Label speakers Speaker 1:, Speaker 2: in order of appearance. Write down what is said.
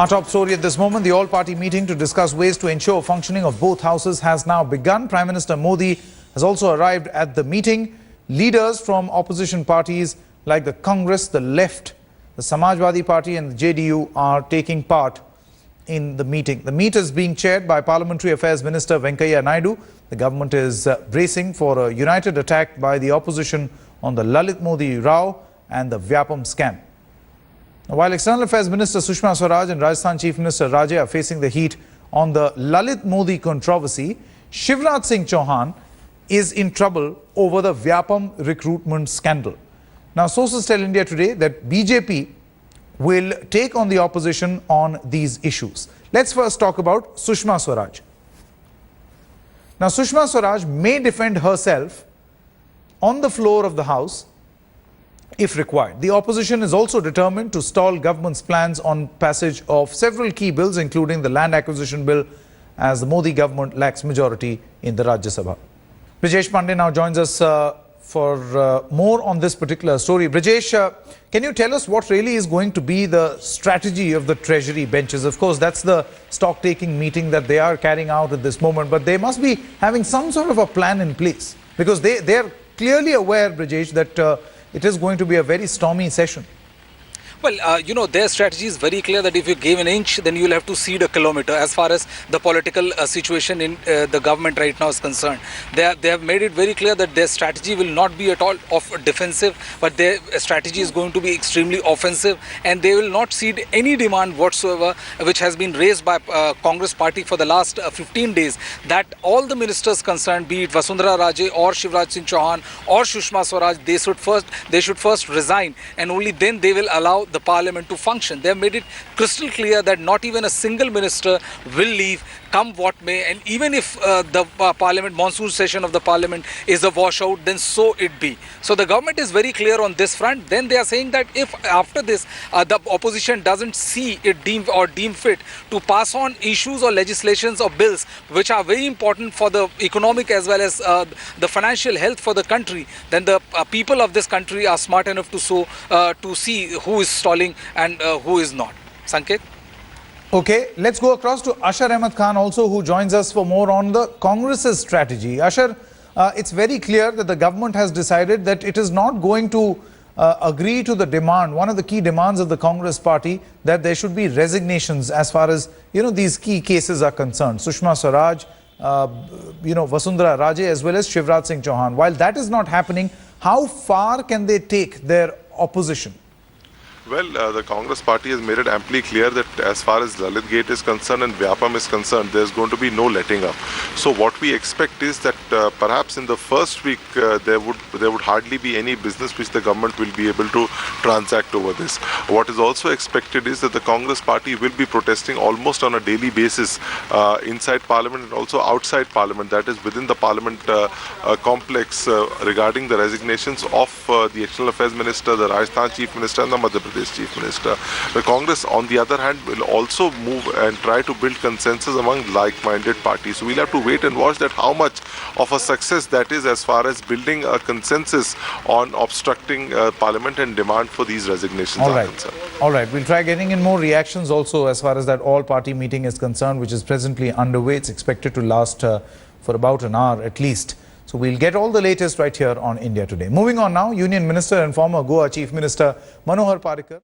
Speaker 1: Our top story at this moment, the all-party meeting to discuss ways to ensure functioning of both houses has now begun. Prime Minister Modi has also arrived at the meeting. Leaders from opposition parties like the Congress, the Left, the Samajwadi Party and the JDU are taking part in the meeting. The meet is being chaired by Parliamentary Affairs Minister Venkaiah Naidu. The government is bracing for a united attack by the opposition on the Lalit Modi Rao and the Vyapam scam. While External Affairs Minister Sushma Swaraj and Rajasthan Chief Minister Raje are facing the heat on the Lalit Modi controversy, Shivraj Singh Chauhan is in trouble over the Vyapam recruitment scandal. Now, sources tell India Today that BJP will take on the opposition on these issues. Let's first talk about Sushma Swaraj. Now, Sushma Swaraj may defend herself on the floor of the House if required. The opposition is also determined to stall government's plans on passage of several key bills, including the land acquisition bill, as the Modi government lacks majority in the Rajya Sabha. Brijesh Pandey now joins us for more on this particular story. Brijesh, can you tell us what really is going to be the strategy of the Treasury benches? Of course, that's the stock-taking meeting that they are carrying out at this moment, but they must be having some sort of a plan in place, because they are clearly aware, Brijesh, that it is going to be a very stormy session.
Speaker 2: Well, their strategy is very clear that if you give an inch, then you will have to cede a kilometer as far as the political situation in the government right now is concerned. They have made it very clear that their strategy will not be at all defensive, but their strategy is going to be extremely offensive, and they will not cede any demand whatsoever which has been raised by Congress party for the last 15 days, that all the ministers concerned, be it Vasundhara Raje or Shivraj Singh Chauhan or Sushma Swaraj, they should first resign, and only then they will allow the parliament to function. They have made it crystal clear that not even a single minister will leave, come what may, and even if the parliament, monsoon session of the parliament is a washout, then so it be. So the government is very clear on this front. Then they are saying that if after this the opposition doesn't see it deem fit to pass on issues or legislations or bills which are very important for the economic as well as the financial health for the country, then the people of this country are smart enough to see who is stalling and who is not. Sanket?
Speaker 1: Okay, let's go across to Ashar Ahmed Khan also, who joins us for more on the Congress's strategy. Ashar, it's very clear that the government has decided that it is not going to agree to the demand, one of the key demands of the Congress party, that there should be resignations as far as, these key cases are concerned. Sushma Swaraj, Vasundhara Raje as well as Shivraj Singh Chauhan. While that is not happening, how far can they take their opposition?
Speaker 3: Well, the Congress party has made it amply clear that as far as Lalit Gate is concerned and Vyapam is concerned, there's going to be no letting up. So what we expect is that perhaps in the first week there would hardly be any business which the government will be able to transact over this. What is also expected is that the Congress party will be protesting almost on a daily basis inside Parliament and also outside Parliament, that is within the Parliament complex, regarding the resignations of the External Affairs Minister, the Rajasthan Chief Minister and the Madhya Pradesh Chief Minister. The Congress, on the other hand, will also move and try to build consensus among like-minded parties. So we'll have to wait and watch that how much of a success that is as far as building a consensus on obstructing Parliament and demand for these resignations are concerned.
Speaker 1: All right, we'll try getting in more reactions also as far as that all-party meeting is concerned, which is presently underway. It's expected to last for about an hour at least. So we'll get all the latest right here on India Today. Moving on now, Union Minister and former Goa Chief Minister Manohar Parrikar